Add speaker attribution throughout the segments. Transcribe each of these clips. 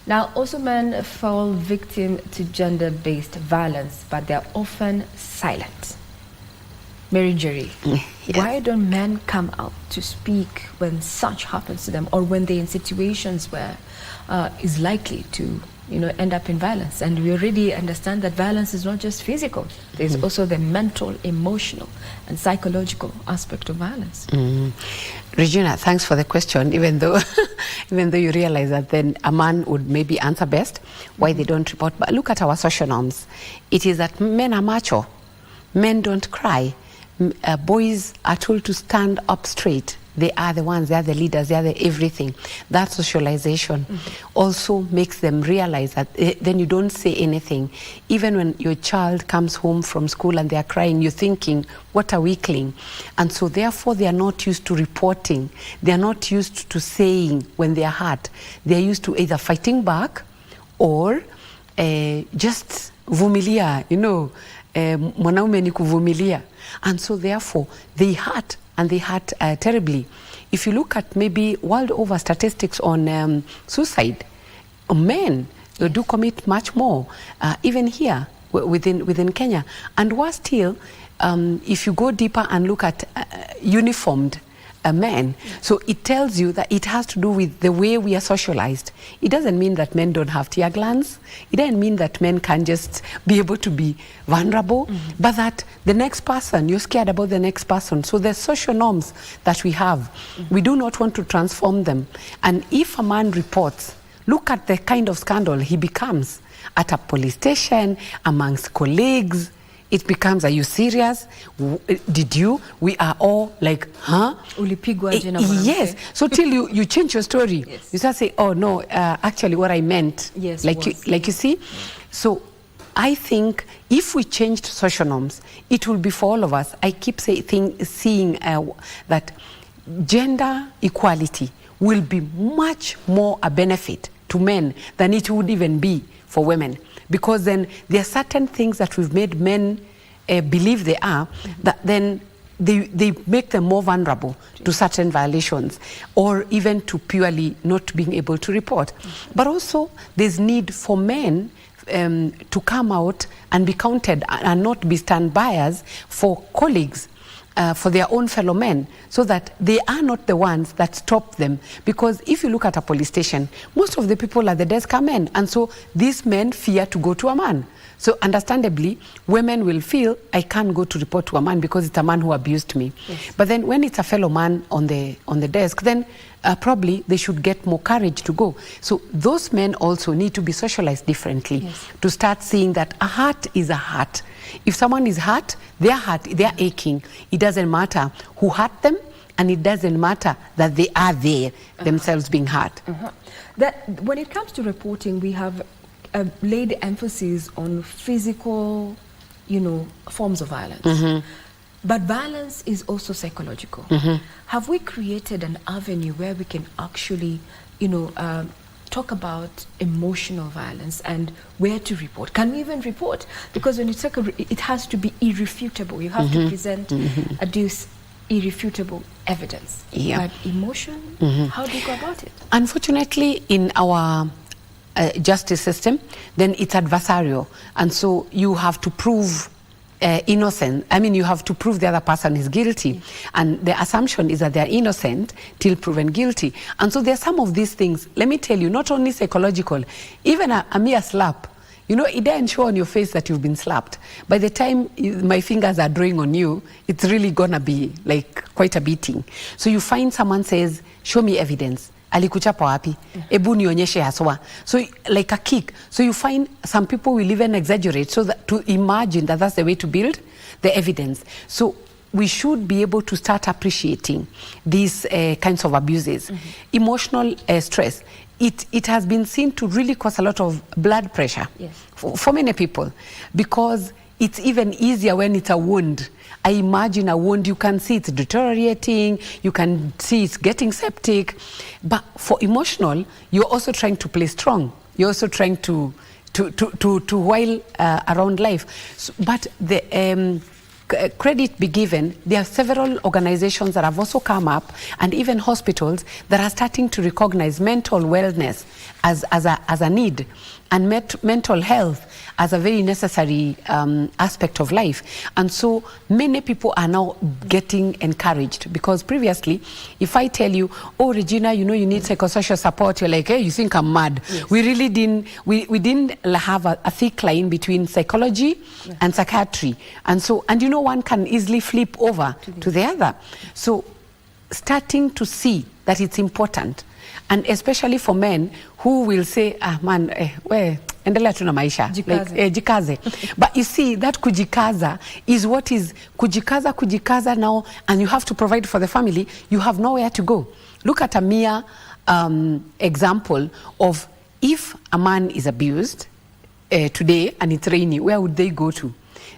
Speaker 1: Now, also men fall victim to gender-based violence, but they're often silent. Njeri, yes. Why don't men come out to speak when such happens to them, or when they're in situations where is likely to end up in violence? And we already understand that violence is not just physical. There's also the mental, emotional, and psychological aspect of violence.
Speaker 2: Regina, thanks for the question, even though you realize that then a man would maybe answer best why they don't report. But look at our social norms. It is that men are macho. Men don't cry. Boys are told to stand up straight. They are the ones, they are the leaders, they are the everything. That socialization also makes them realize that then you don't say anything. Even when your child comes home from school and they are crying, you're thinking, what a weakling. And so therefore they are not used to reporting. They are not used to saying when they are hurt. They are used to either fighting back or just vumilia, mwanaume ni kuvumilia. And so therefore they hurt, and they hurt terribly. If you look at maybe world over statistics on suicide, men do commit much more, even here within Kenya. And worse still, if you go deeper and look at uniformed men, so it tells you that it has to do with the way we are socialized. It doesn't mean that men don't have tear glands. It doesn't mean that men can just be able to be vulnerable, but that the next person, you're scared about the next person. So the social norms that we have, we do not want to transform them. And if a man reports, look at the kind of scandal he becomes at a police station, amongst colleagues. It becomes, are you serious? Did you? We are all like, huh? Yes. So till you change your story, yes. You start saying, oh no, actually what I meant.
Speaker 1: Yes.
Speaker 2: Like you see? So I think if we changed social norms, it will be for all of us. I keep seeing that gender equality will be much more a benefit to men than it would even be for women. Because then there are certain things that we've made men believe they are, that then they make them more vulnerable to certain violations, or even to purely not being able to report. But also there's need for men to come out and be counted and not be stand-byers for colleagues, for their own fellow men, so that they are not the ones that stop them. Because if you look at a police station, most of the people at the desk are men, and so these men fear to go to a man. So understandably, women will feel, I can't go to report to a man because it's a man who abused me. Yes. But then when it's a fellow man on the desk, then probably they should get more courage to go. So those men also need to be socialized differently, yes. To start seeing that a heart is a heart. If someone is hurt, they're aching. It doesn't matter who hurt them, and it doesn't matter that they are there themselves being hurt.
Speaker 1: That when it comes to reporting, we have laid emphasis on physical, forms of violence. But violence is also psychological. Have we created an avenue where we can actually, talk about emotional violence and where to report? Can we even report? Because when you talk, it has to be irrefutable. You have to present irrefutable evidence.
Speaker 2: Yep.
Speaker 1: But emotion, how do you go about it?
Speaker 2: Unfortunately, in our justice system, then it's adversarial. And so you have to prove innocent. I mean, you have to prove the other person is guilty. And the assumption is that they're innocent till proven guilty. And so there are some of these things, let me tell you, not only psychological, even a mere slap. It doesn't show on your face that you've been slapped. By the time my fingers are drawing on you, it's really gonna be like quite a beating. So you find someone says, show me evidence. Alikuchapa wapi? Ebu nionyeshe haswa. So like a kick. So you find some people will even exaggerate so that to imagine that that's the way to build the evidence. So we should be able to start appreciating these kinds of abuses. Emotional stress. It has been seen to really cause a lot of blood pressure, yes. for many people, because it's even easier when it's a wound. I imagine a wound, you can see it's deteriorating, you can see it's getting septic. But for emotional, you're also trying to play strong. You're also trying to while around life. So, but credit be given, there are several organizations that have also come up, and even hospitals that are starting to recognize mental wellness as a need, and mental health as a very necessary aspect of life. And so many people are now getting encouraged, because previously, if I tell you, oh, Regina, you know you need psychosocial support, you're like, hey, you think I'm mad. Yes. We really didn't, we didn't have a thick line between psychology and psychiatry. And so, and you know, one can easily flip over to the other. So starting to see that it's important, and especially for men who will say, ah man, endelea tu na maisha, like, jikaze. But you see, that kujikaza is what is kujikaza now, and you have to provide for the family. You have nowhere to go. Look at a mere example of, if a man is abused today and it's rainy, where would they go to?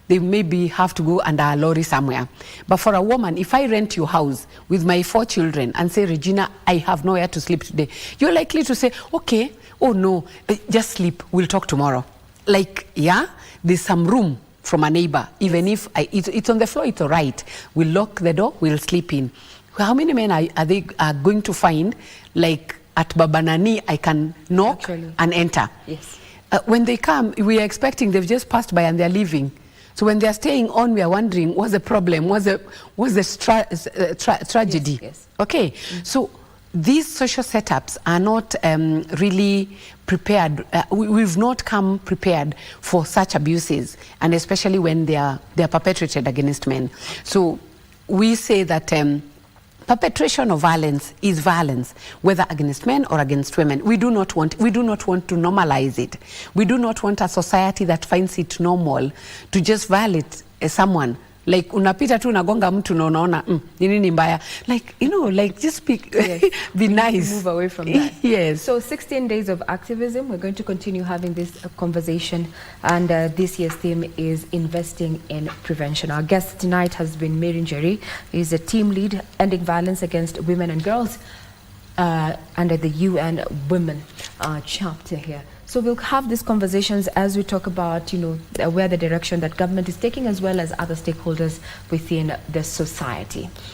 Speaker 2: They maybe have to go under a lorry somewhere. But for a woman, if I rent your house with my 4 children and say, Regina, I have nowhere to sleep today, you're likely to say, okay, oh no, just sleep, we'll talk tomorrow. Like, yeah, there's some room from a neighbor, even if it's on the floor, it's all right. We'll lock the door, we'll sleep in. How many men are they going to find, like at Babanani, I can knock and enter? Yes. When they come, we are expecting they've just passed by and they're leaving. So when they are staying on, we are wondering, what's the problem? What's the tragedy? Yes. Okay, so these social setups are not really prepared. We've not come prepared for such abuses, and especially when they are perpetrated against men. So we say that perpetration of violence is violence, whether against men or against women. We do not want to normalize it. We do not want a society that finds it normal to just violate someone. Like, unapita tu unagonga mtu na unaona ni nini mbaya. Like, you know, like, just be, yes. Be nice.
Speaker 1: Move away from that.
Speaker 2: Yes.
Speaker 1: So 16 days of activism, we're going to continue having this conversation, and this year's theme is investing in prevention. Our guest tonight has been Njeri. He's a team lead ending violence against women and girls under the UN Women chapter here. So we'll have these conversations as we talk about, you know, where the direction that government is taking, as well as other stakeholders within the society.